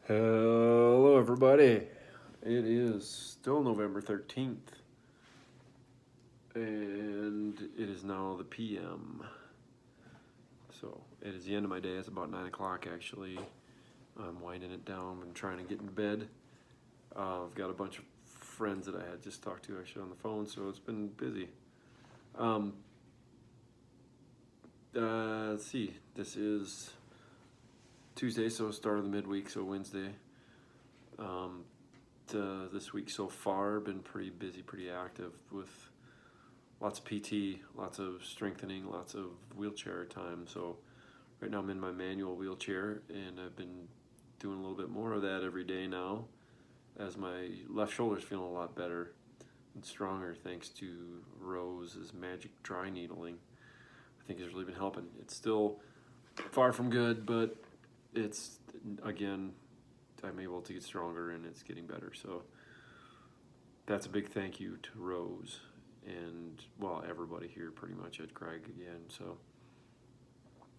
Hello, everybody. It is still November 13th, and it is now the PM. So it is the end of my day. It's about 9 o'clock, actually. I'm winding it down. I'm trying to get in bed. I've got a bunch of friends that I had just talked to actually on the phone, so it's been busy. Let's see. This is Tuesday, so start of the midweek, so Wednesday. This week so far been pretty busy, pretty active with lots of PT, lots of strengthening, lots of wheelchair time. So right now I'm in my manual wheelchair, and I've been doing a little bit more of that every day now, as my left shoulder's feeling a lot better and stronger thanks to Rose's magic dry needling. I think it's really been helping. It's still far from good, but it's, again, I'm able to get stronger and it's getting better. So that's a big thank you to Rose and, well, everybody here pretty much at Craig again. So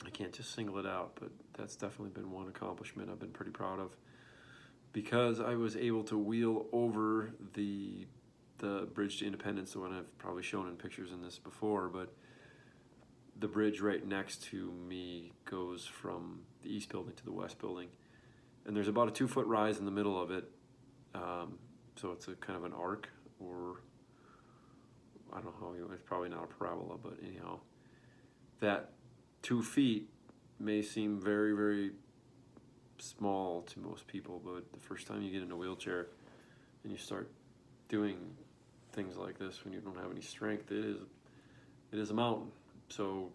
I can't just single it out, but that's definitely been one accomplishment I've been pretty proud of, because I was able to wheel over the bridge to Independence, the one I've probably shown in pictures in this before, but the bridge right next to me goes from the east building to the west building, and there's about a 2-foot rise in the middle of it. So it's a kind of an arc, or I don't know how, it's probably not a parabola, but anyhow, that 2 feet may seem very, very small to most people, but the first time you get in a wheelchair and you start doing things like this when you don't have any strength, it is a mountain. So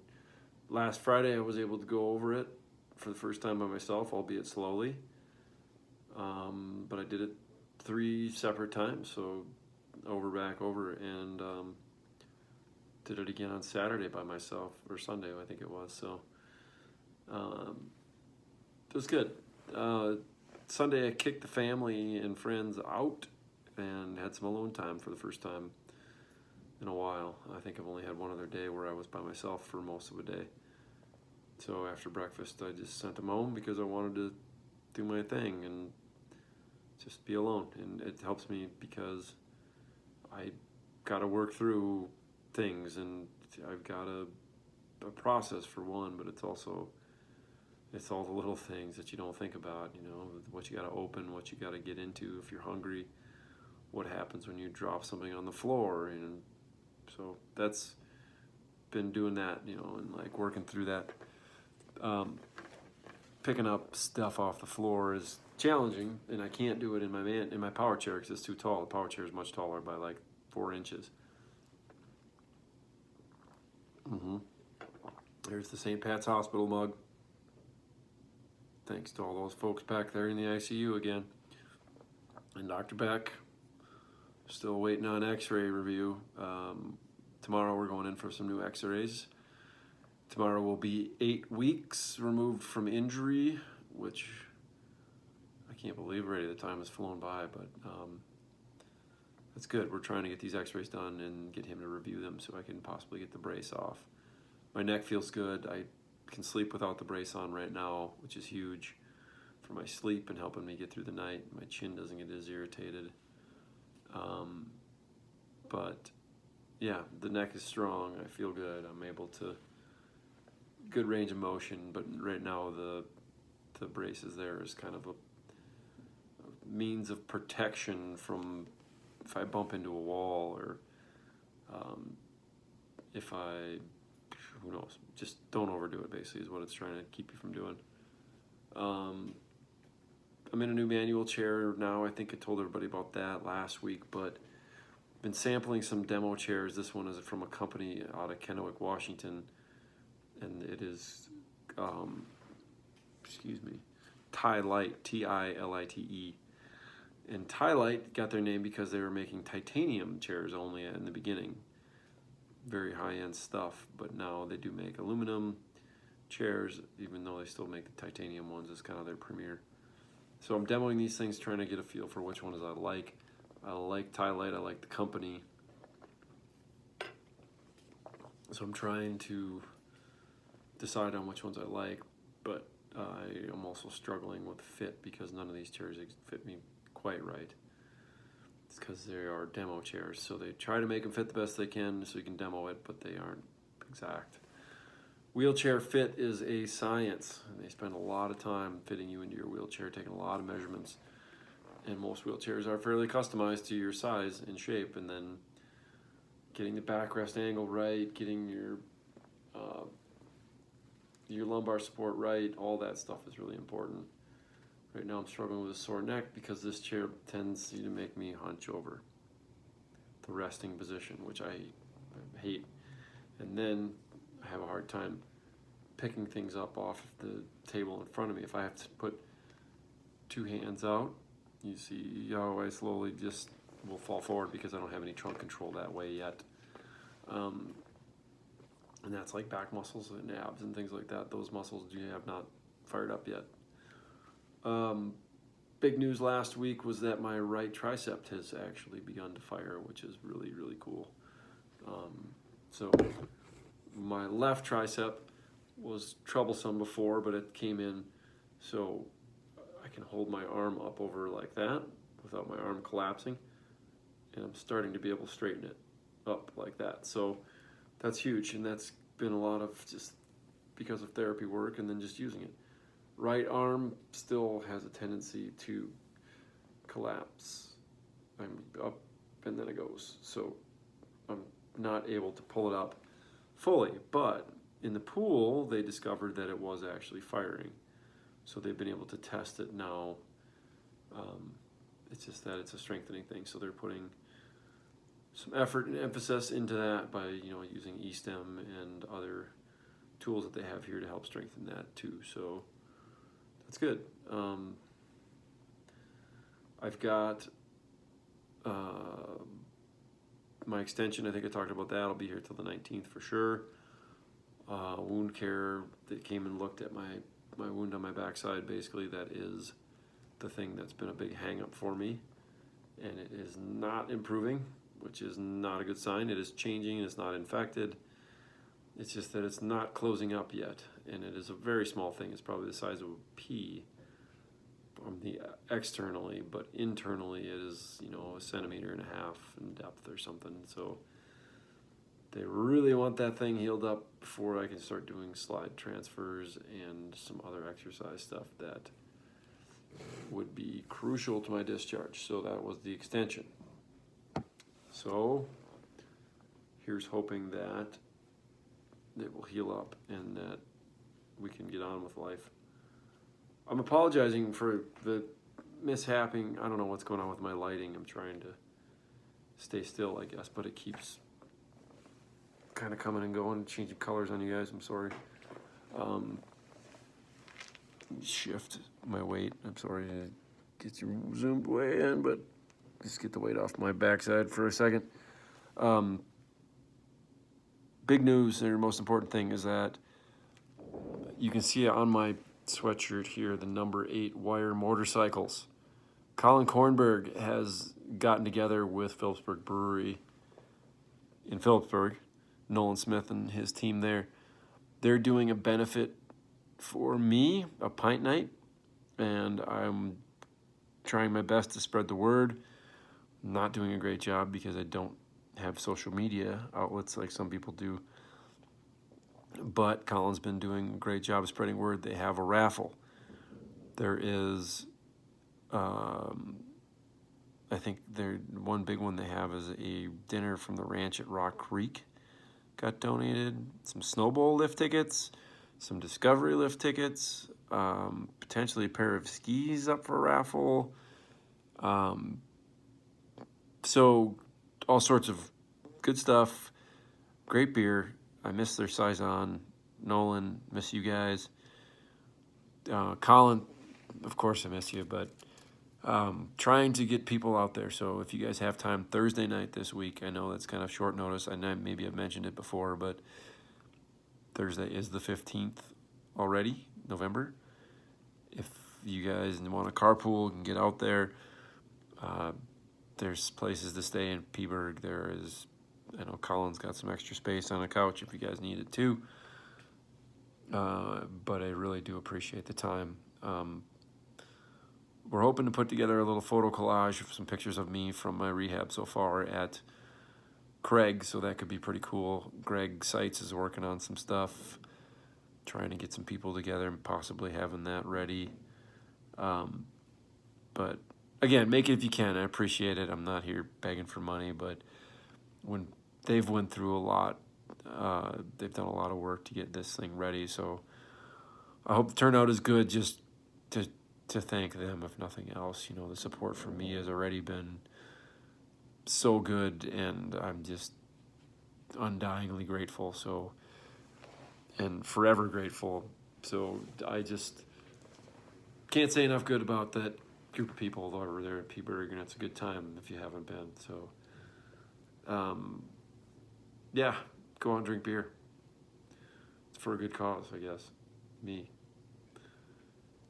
last Friday I was able to go over it for the first time by myself, albeit slowly, but I did it 3 separate times, so over, back, over, and did it again on Saturday by myself, or Sunday I think it was. So it was good. Sunday I kicked the family and friends out and had some alone time for the first time in a while. I think I've only had one other day where I was by myself for most of a day. So after breakfast I just sent them home because I wanted to do my thing and just be alone. And it helps me because I got to work through things, and I've got a process for one, but it's all the little things that you don't think about, what you got to open, what you got to get into if you're hungry, what happens when you drop something on the floor. And so that's been doing that, and like working through that. Picking up stuff off the floor is challenging, and I can't do it in my power chair because it's too tall. The power chair is much taller by like 4 inches. There's the St. Pat's Hospital mug. Thanks to all those folks back there in the ICU again. And Dr. Beck, still waiting on x-ray review. Tomorrow we're going in for some new x-rays. Tomorrow will be 8 weeks removed from injury, which I can't believe already. The time has flown by, but that's good. We're trying to get these x-rays done and get him to review them so I can possibly get the brace off. My neck feels good. I can sleep without the brace on right now, which is huge for my sleep and helping me get through the night. My chin doesn't get as irritated. But yeah, the neck is strong. I feel good. I'm able to, good range of motion, but right now the brace is there as kind of a means of protection from if I bump into a wall, or if I, who knows, just don't overdo it, basically, is what it's trying to keep you from doing. I'm in a new manual chair now. I think I told everybody about that last week, but been sampling some demo chairs. This one is from a company out of Kennewick, Washington, and it is, Tilite, Tilite. And Tilite got their name because they were making titanium chairs only in the beginning. Very high-end stuff, but now they do make aluminum chairs, even though they still make the titanium ones as kind of their premier. So I'm demoing these things, trying to get a feel for which ones I like. I like Tilite, I like the company. So I'm trying to decide on which ones I like, but I am also struggling with fit because none of these chairs fit me quite right. It's because they are demo chairs, so they try to make them fit the best they can so you can demo it, but they aren't exact. Wheelchair fit is a science, and they spend a lot of time fitting you into your wheelchair, taking a lot of measurements. And most wheelchairs are fairly customized to your size and shape, and then getting the backrest angle right, getting your lumbar support right, all that stuff is really important. Right now I'm struggling with a sore neck because this chair tends to make me hunch over the resting position, which I hate. And then I have a hard time picking things up off the table in front of me. If I have to put two hands out, you see how I slowly just will fall forward because I don't have any trunk control that way yet. And that's like back muscles and abs and things like that. Those muscles have not fired up yet. Big news last week was that my right tricep has actually begun to fire, which is really, really cool. So my left tricep was troublesome before, but it came in so I can hold my arm up over like that without my arm collapsing, and I'm starting to be able to straighten it up like that. So that's huge, and that's been a lot of just because of therapy work and then just using it. Right arm still has a tendency to collapse. I'm up and then it goes. So I'm not able to pull it up fully, but in the pool they discovered that it was actually firing. So they've been able to test it now. It's just that it's a strengthening thing. So they're putting some effort and emphasis into that by using E-stem and other tools that they have here to help strengthen that too. So that's good. I've got my extension. I think I talked about that. I'll be here till the 19th for sure. Wound care, they came and looked at my wound on my backside. Basically, that is the thing that's been a big hang up for me, and it is not improving, which is not a good sign. It is changing, it's not infected. It's just that it's not closing up yet, and it is a very small thing. It's probably the size of a pea from the externally, but internally it is, 1.5 centimeters in depth or something. So they really want that thing healed up before I can start doing slide transfers and some other exercise stuff that would be crucial to my discharge. So that was the extension. So here's hoping that it will heal up and that we can get on with life. I'm apologizing for the mishapping. I don't know what's going on with my lighting. I'm trying to stay still, I guess, but it keeps kind of coming and going, changing colors on you guys. I'm sorry. Shift my weight. I'm sorry to get you zoomed way in, but just get the weight off my backside for a second. Big news, and the most important thing is that you can see on my sweatshirt here the number 8 wire motorcycles. Colin Kornberg has gotten together with Phillipsburg Brewery in Phillipsburg, Nolan Smith and his team there. They're doing a benefit for me, a pint night, and I'm trying my best to spread the word. I'm not doing a great job because I don't have social media outlets like some people do. But Colin's been doing a great job of spreading word. They have a raffle. There is, I think one big one they have is a dinner from the ranch at Rock Creek got donated. Some snowball lift tickets, some Discovery lift tickets, potentially a pair of skis up for a raffle. So all sorts of good stuff, great beer. I miss their Saison. Nolan, miss you guys. Colin, of course I miss you, but trying to get people out there. So if you guys have time, Thursday night this week, I know that's kind of short notice. I know maybe I've mentioned it before, but Thursday is the 15th already, November. If you guys want to carpool and get out there, there's places to stay in Peaburg. There is, I know Colin's got some extra space on a couch if you guys need it too. but I really do appreciate the time. We're hoping to put together a little photo collage of some pictures of me from my rehab so far at Craig, so that could be pretty cool. Greg Seitz is working on some stuff, trying to get some people together and possibly having that ready. But again, make it if you can. I appreciate it. I'm not here begging for money, but when they've went through a lot, they've done a lot of work to get this thing ready. So I hope the turnout is good. Just to thank them, if nothing else. The support from me has already been so good, and I'm just undyingly grateful. So, and forever grateful. So I just can't say enough good about that group of people over there at Peaburg, and it's a good time if you haven't been. So, yeah, go out and drink beer. It's for a good cause, I guess. Me.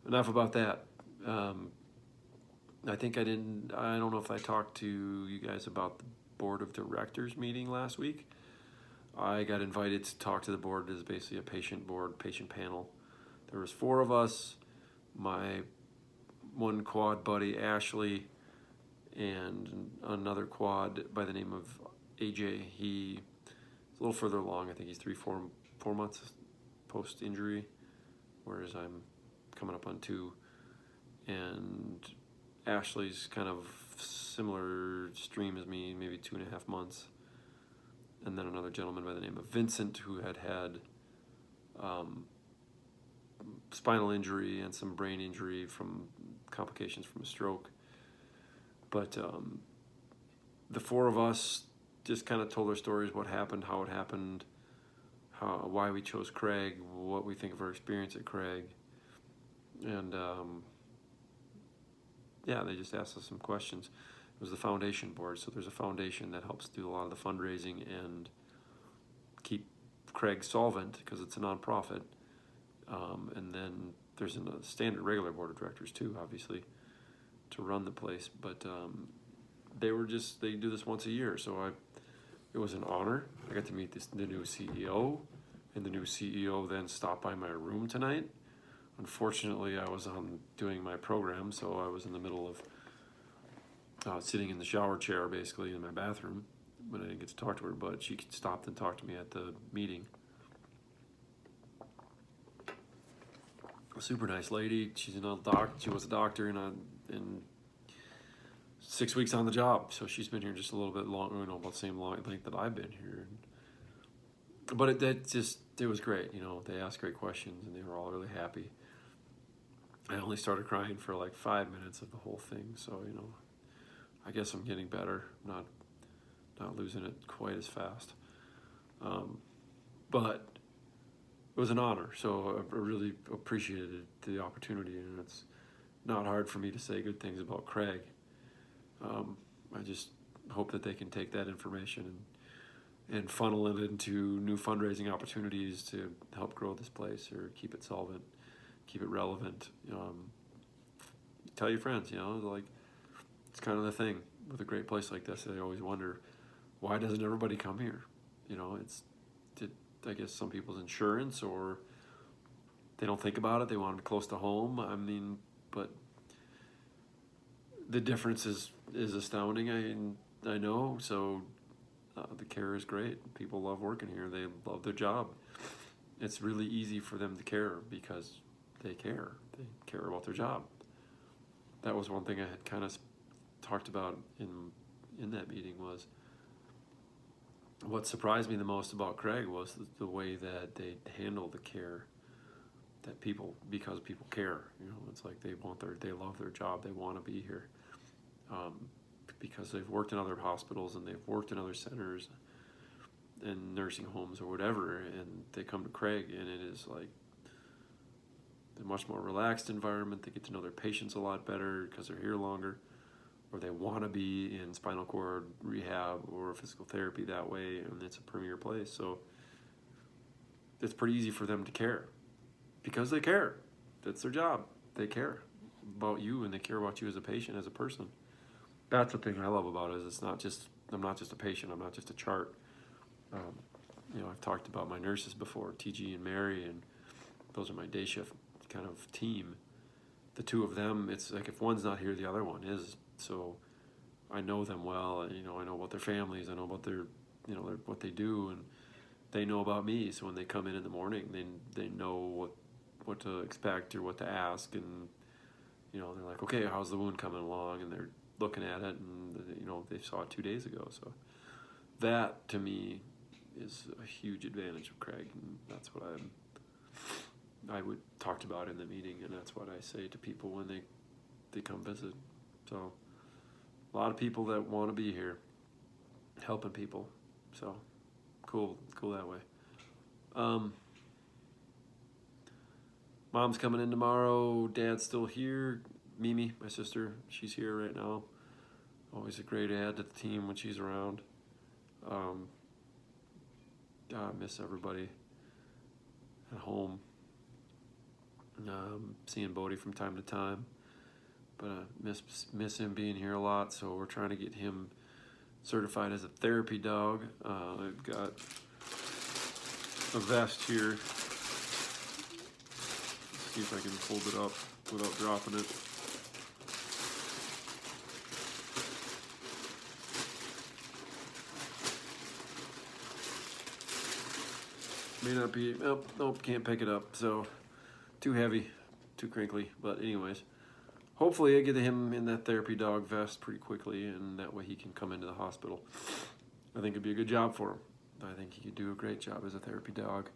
Enough about that. I think I don't know if I talked to you guys about the board of directors meeting last week. I got invited to talk to the board. It's basically a patient panel. There was 4 of us, my one quad buddy, Ashley, and another quad by the name of AJ. He's a little further along. I think he's 4 months post-injury, whereas I'm coming up on 2. And Ashley's kind of similar stream as me, maybe 2.5 months. And then another gentleman by the name of Vincent, who had spinal injury and some brain injury from complications from a stroke. But the 4 of us just kind of told our stories, what happened, how it happened, why we chose Craig, what we think of our experience at Craig. And yeah, they just asked us some questions. It was the foundation board, so there's a foundation that helps do a lot of the fundraising and keep Craig solvent because it's a nonprofit. And then there's a standard regular board of directors too, obviously, to run the place. But they do this once a year, so it was an honor. I got to meet the new CEO, and the new CEO then stopped by my room tonight. Unfortunately, I was doing my program, so I was in the middle of sitting in the shower chair, basically, in my bathroom, but I didn't get to talk to her, but she stopped and talked to me at the meeting. A super nice lady. She was a doctor in 6 weeks on the job, so she's been here just a little bit long, about the same length that I've been here. But it was great. They asked great questions, and they were all really happy. I only started crying for like 5 minutes of the whole thing, so I guess I'm getting better, not losing it quite as fast. But it was an honor, so I really appreciated the opportunity, and it's not hard for me to say good things about Craig. I just hope that they can take that information and funnel it into new fundraising opportunities to help grow this place or keep it solvent, keep it relevant. Tell your friends, like, it's kind of the thing with a great place like this. They always wonder, why doesn't everybody come here? I guess some people's insurance, or they don't think about it. They want it close to home. I mean, but the difference is astounding. I know. So the care is great. People love working here. They love their job. It's really easy for them to care because they care. They care about their job. That was one thing I had kind of talked about in that meeting. Was what surprised me the most about Craig was the way that they handle the care. That because people care. It's like they love their job. They want to be here. Because they've worked in other hospitals and they've worked in other centers and nursing homes or whatever, and they come to Craig, and it is like a much more relaxed environment. They get to know their patients a lot better because they're here longer, or they want to be in spinal cord rehab or physical therapy that way, and it's a premier place. So it's pretty easy for them to care because they care. That's their job. They care about you, and they care about you as a patient, as a person. That's the thing I love about it. Is I'm not just a patient. I'm not just a chart. I've talked about my nurses before, TG and Mary, and those are my day shift kind of team. The two of them, it's like if one's not here, the other one is. So I know them well. You know, I know about their families. I know about their, you know, what they do, and they know about me. So when they come in the morning, they know what to expect or what to ask, and you know, they're like, okay, how's the wound coming along? And they're looking at it, and you know, they saw it 2 days ago. So that to me is a huge advantage of Craig, and that's what I would talked about in the meeting, and that's what I say to people when they come visit. So a lot of people that want to be here, helping people. So cool that way. Mom's coming in tomorrow. Dad's still here. Mimi, my sister, she's here right now. Always a great add to the team when she's around. I miss everybody at home. Seeing Bodie from time to time, but I miss him being here a lot. So we're trying to get him certified as a therapy dog. I've got a vest here. Let's see if I can hold it up without dropping it. May not be, nope, can't pick it up. So too heavy, too crinkly. But anyways, hopefully I get him in that therapy dog vest pretty quickly, and that way he can come into the hospital. I think it'd be a good job for him. I think he could do a great job as a therapy dog.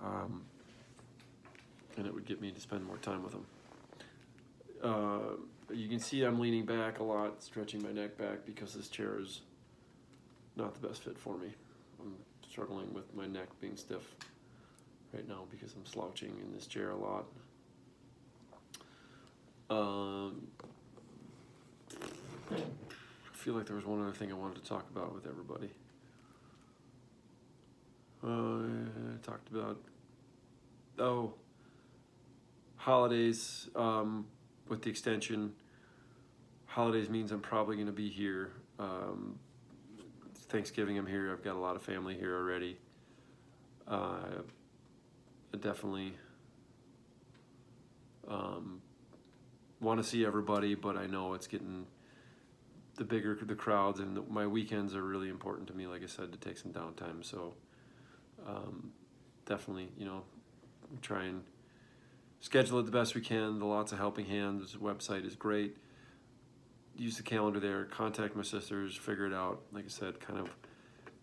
And it would get me to spend more time with him. You can see I'm leaning back a lot, stretching my neck back because this chair is not the best fit for me. I'm struggling with my neck being stiff right now because I'm slouching in this chair a lot. I feel like there was one other thing I wanted to talk about with everybody. I talked about, holidays with the extension. Holidays means I'm probably going to be here. Thanksgiving I'm here. I've got a lot of family here already. I definitely want to see everybody, but I know it's getting the bigger the crowds, and my weekends are really important to me, like I said, to take some downtime. So definitely, you know, try and schedule it the best we can. The Lots of Helping Hands website is great. Use the calendar there, contact my sisters, figure it out. Like I said, kind of,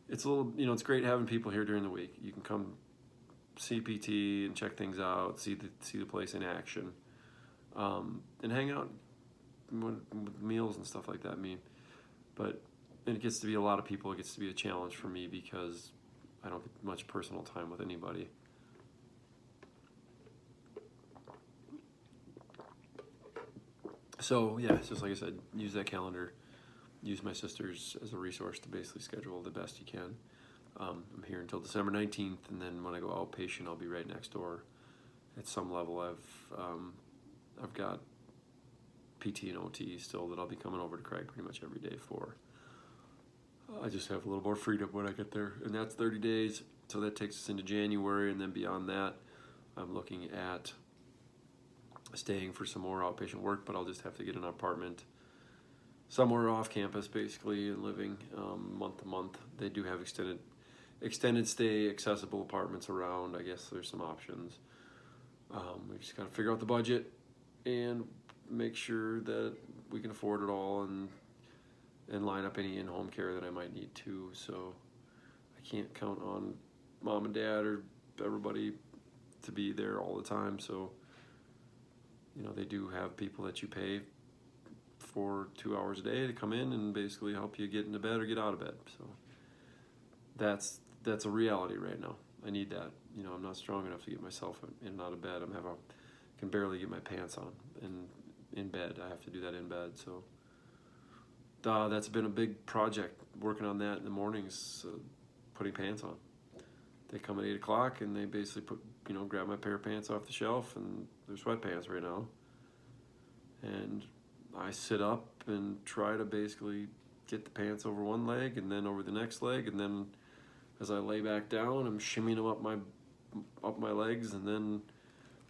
it's a little, you know, it's great having people here during the week. You can come see PT and check things out, see the place in action, and hang out with meals and stuff like that. But it gets to be a lot of people. It gets to be a challenge for me because I don't get much personal time with anybody. So yeah, it's just like I said, use that calendar, use my sisters as a resource to basically schedule the best you can. I'm here until December 19th, and then when I go outpatient, I'll be right next door. At some level, I've got PT and OT still that I'll be coming over to Craig pretty much every day for. I just have a little more freedom when I get there, and that's 30 days, so that takes us into January, and then beyond that, I'm looking at staying for some more outpatient work, but I'll just have to get an apartment somewhere off campus, basically, and living month to month. They do have extended stay accessible apartments around. I guess there's some options. We just gotta figure out the budget and make sure that we can afford it all, and line up any in-home care that I might need to. So I can't count on mom and dad or everybody to be there all the time. So, you know, they do have people that you pay for 2 hours a day to come in and basically help you get into bed or get out of bed. So that's a reality right now. I need that. You know, I'm not strong enough to get myself in and out of bed. Can barely get my pants on and in bed. I have to do that in bed. So that's been a big project, working on that in the mornings, putting pants on. They come at 8 o'clock and they basically grab my pair of pants off the shelf, and they're sweatpants right now. And I sit up and try to basically get the pants over one leg and then over the next leg, and then as I lay back down, I'm shimmying them up my legs, and then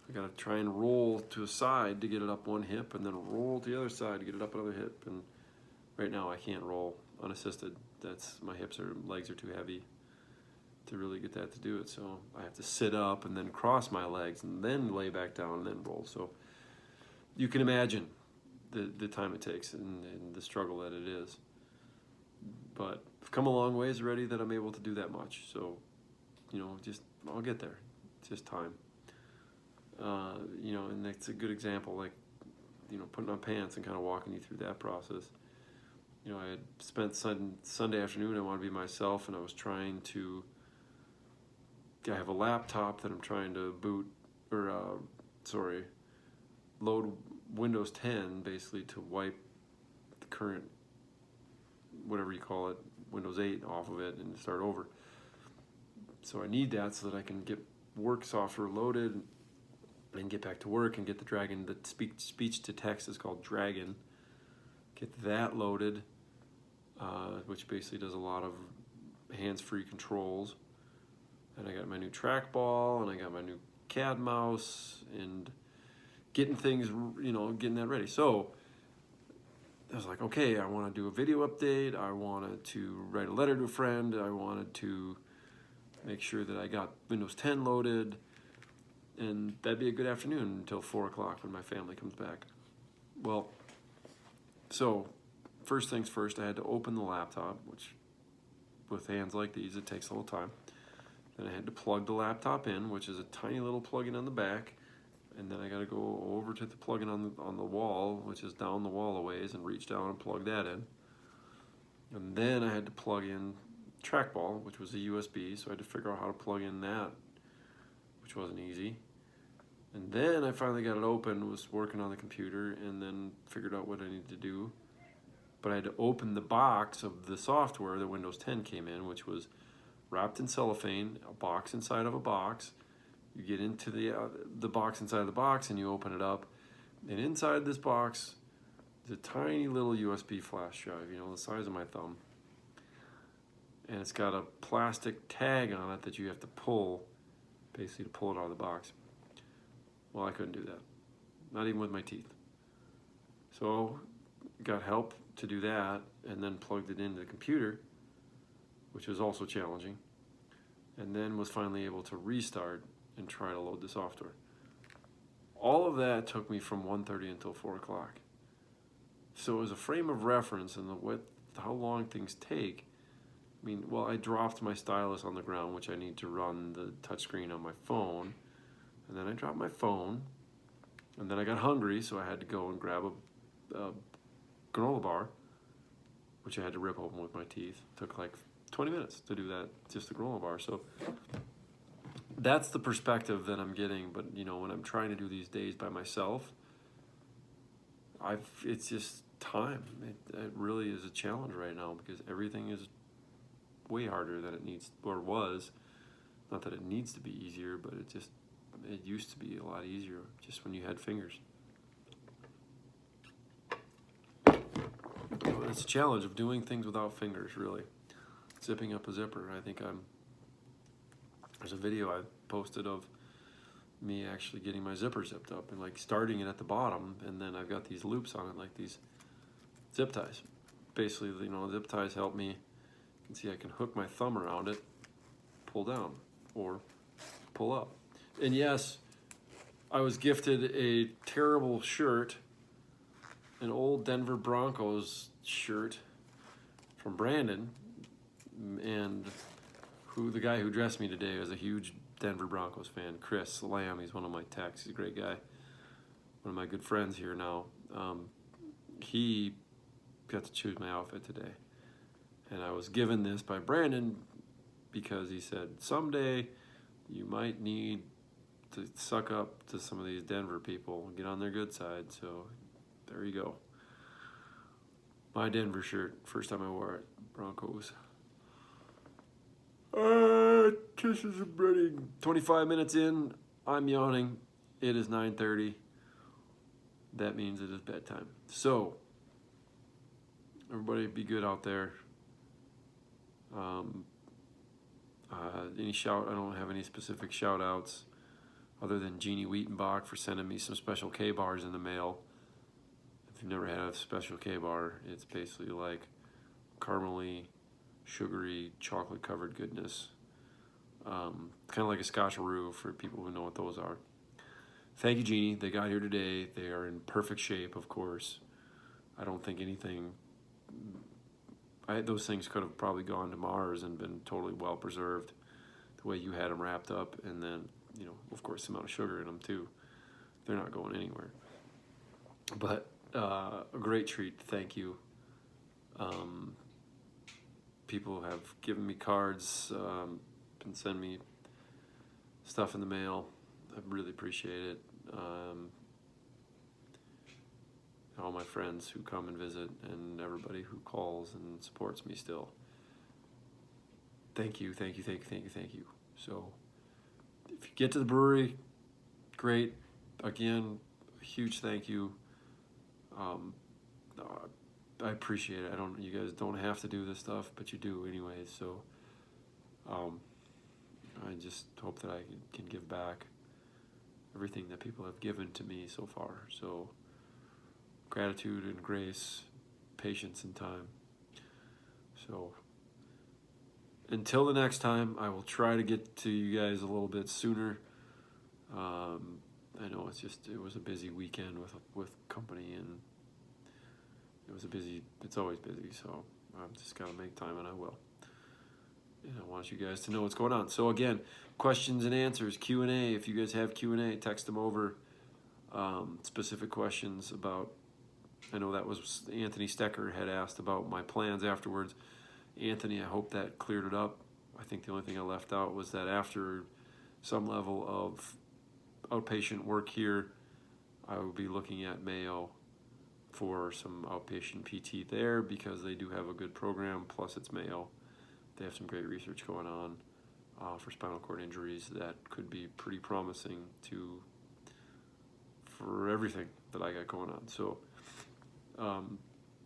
I gotta try and roll to a side to get it up one hip, and then roll to the other side to get it up another hip. And right now I can't roll unassisted. My legs are too heavy to really get that to do it. So I have to sit up and then cross my legs and then lay back down and then roll. So you can imagine the time it takes and the struggle that it is. But I've come a long ways already that I'm able to do that much. So, I'll get there. It's just time. And that's a good example, like, putting on pants and kind of walking you through that process. I had spent Sunday afternoon, I wanted to be myself, and I was trying to, I have a laptop that I'm trying to load Windows 10, basically, to wipe the current, whatever you call it, Windows 8 off of it and start over. So I need that so that I can get work software loaded and get back to work and get the Dragon, the speech to text is called Dragon. Get that loaded, which basically does a lot of hands-free controls. And I got my new trackball and I got my new CAD mouse and getting things, getting that ready. So I was like, okay, I want to do a video update. I wanted to write a letter to a friend. I wanted to make sure that I got Windows 10 loaded. And that'd be a good afternoon until 4 o'clock when my family comes back. Well, so first things first, I had to open the laptop, which with hands like these, it takes a little time. Then I had to plug the laptop in, which is a tiny little plug-in on the back. And then I got to go over to the plug-in on the wall, which is down the wall a ways, and reach down and plug that in. And then I had to plug in trackball, which was a USB, so I had to figure out how to plug in that, which wasn't easy. And then I finally got it open, was working on the computer, and then figured out what I needed to do. But I had to open the box of the software that Windows 10 came in, which was wrapped in cellophane, a box inside of a box. You get into the box inside of the box, and you open it up. And inside this box is a tiny little USB flash drive, the size of my thumb. And it's got a plastic tag on it that you have to pull, basically to pull it out of the box. Well, I couldn't do that, not even with my teeth. So got help to do that, and then plugged it into the computer, which was also challenging, and then was finally able to restart and try to load the software. All of that took me from 1:30 until 4 o'clock. So as a frame of reference and how long things take, I dropped my stylus on the ground, which I need to run the touchscreen on my phone. And then I dropped my phone. And then I got hungry, so I had to go and grab a granola bar, which I had to rip open with my teeth. It took like 20 minutes to do that, just a granola bar. So that's the perspective that I'm getting. But, when I'm trying to do these days by myself, it's just time. It really is a challenge right now because everything is way harder than it needs or was. Not that it needs to be easier, but it used to be a lot easier just when you had fingers. So it's a challenge of doing things without fingers, really. Zipping up a zipper. I think there's a video I posted of me actually getting my zipper zipped up and like starting it at the bottom, and then I've got these loops on it, like these zip ties. Basically, zip ties help me. You can see I can hook my thumb around it, pull down, or pull up. And yes, I was gifted a terrible shirt, an old Denver Broncos shirt from Brandon, and the guy who dressed me today was a huge Denver Broncos fan, Chris Lamb. He's one of my techs. He's a great guy. One of my good friends here now. He got to choose my outfit today. And I was given this by Brandon because he said, someday you might need to suck up to some of these Denver people and get on their good side. So there you go. My Denver shirt, first time I wore it, Broncos. This is ready. 25 minutes in, I'm yawning. It is 9:30. That means it is bedtime. So, everybody be good out there. I don't have any specific shout outs. other than Jeannie Wheatenbach for sending me some special K-bars in the mail. If you've never had a special K-bar, it's basically like caramely, sugary, chocolate-covered goodness. Kind of like a Scotcheroo for people who know what those are. Thank you, Jeannie. They got here today. They are in perfect shape, of course. I don't think anything... those things could have probably gone to Mars and been totally well preserved the way you had them wrapped up. And then, you know, of course, the amount of sugar in them, too. They're not going anywhere. But a great treat. Thank you. People have given me cards and send me stuff in the mail. I really appreciate it. All my friends who come and visit and everybody who calls and supports me still. Thank you, thank you, thank you, thank you, thank you. So if you get to the brewery, great. Again, a huge thank you. I appreciate it. You guys don't have to do this stuff, but you do anyways. So I just hope that I can give back everything that people have given to me so far. So gratitude and grace, patience and time. So until the next time, I will try to get to you guys a little bit sooner. I know it was a busy weekend with company, and it's always busy, so I've just got to make time, and I will. And I want you guys to know what's going on. So again, questions and answers, Q&A. If you guys have Q&A, text them over. Specific questions about, I know that was Anthony Stecker had asked about my plans afterwards. Anthony, I hope that cleared it up. I think the only thing I left out was that after some level of outpatient work here, I will be looking at Mayo for some outpatient PT there, because they do have a good program, plus it's Mayo. They have some great research going on for spinal cord injuries that could be pretty promising for everything that I got going on. So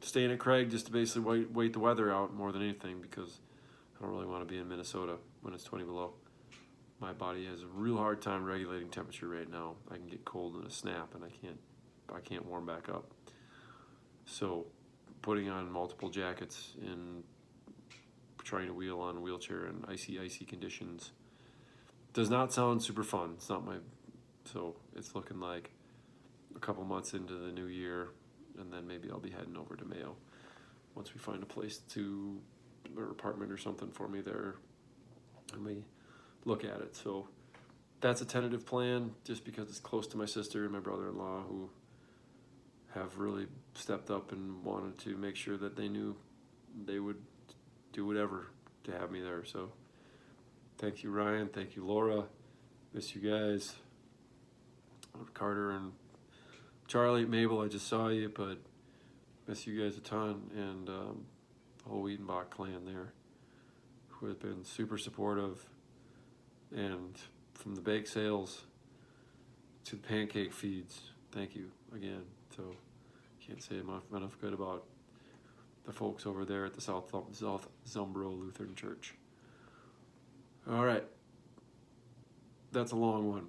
staying at Craig just to basically wait the weather out more than anything, because I don't really want to be in Minnesota when it's 20 below. My body has a real hard time regulating temperature right now. I can get cold in a snap, and I can't warm back up. So putting on multiple jackets and trying to wheel on a wheelchair in icy conditions does not sound super fun. It's not so it's looking like a couple months into the new year, and then maybe I'll be heading over to Mayo once we find a place or apartment or something for me there, and we look at it. So that's a tentative plan, just because it's close to my sister and my brother-in-law, who have really stepped up and wanted to make sure that they knew they would do whatever to have me there. So thank you, Ryan. Thank you, Laura. Miss you guys. Carter and Charlie, Mabel, I just saw you, but miss you guys a ton. And the whole Wiedenbach clan there, who has been super supportive. And from the bake sales to the pancake feeds, thank you again. So can't say enough good about the folks over there at the South Zumbro Lutheran Church. All right, that's a long one.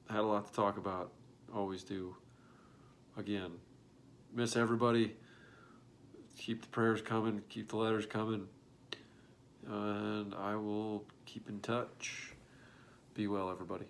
I had a lot to talk about, always do. Again, miss everybody. Keep the prayers coming, keep the letters coming, and I will keep in touch. Be well, everybody.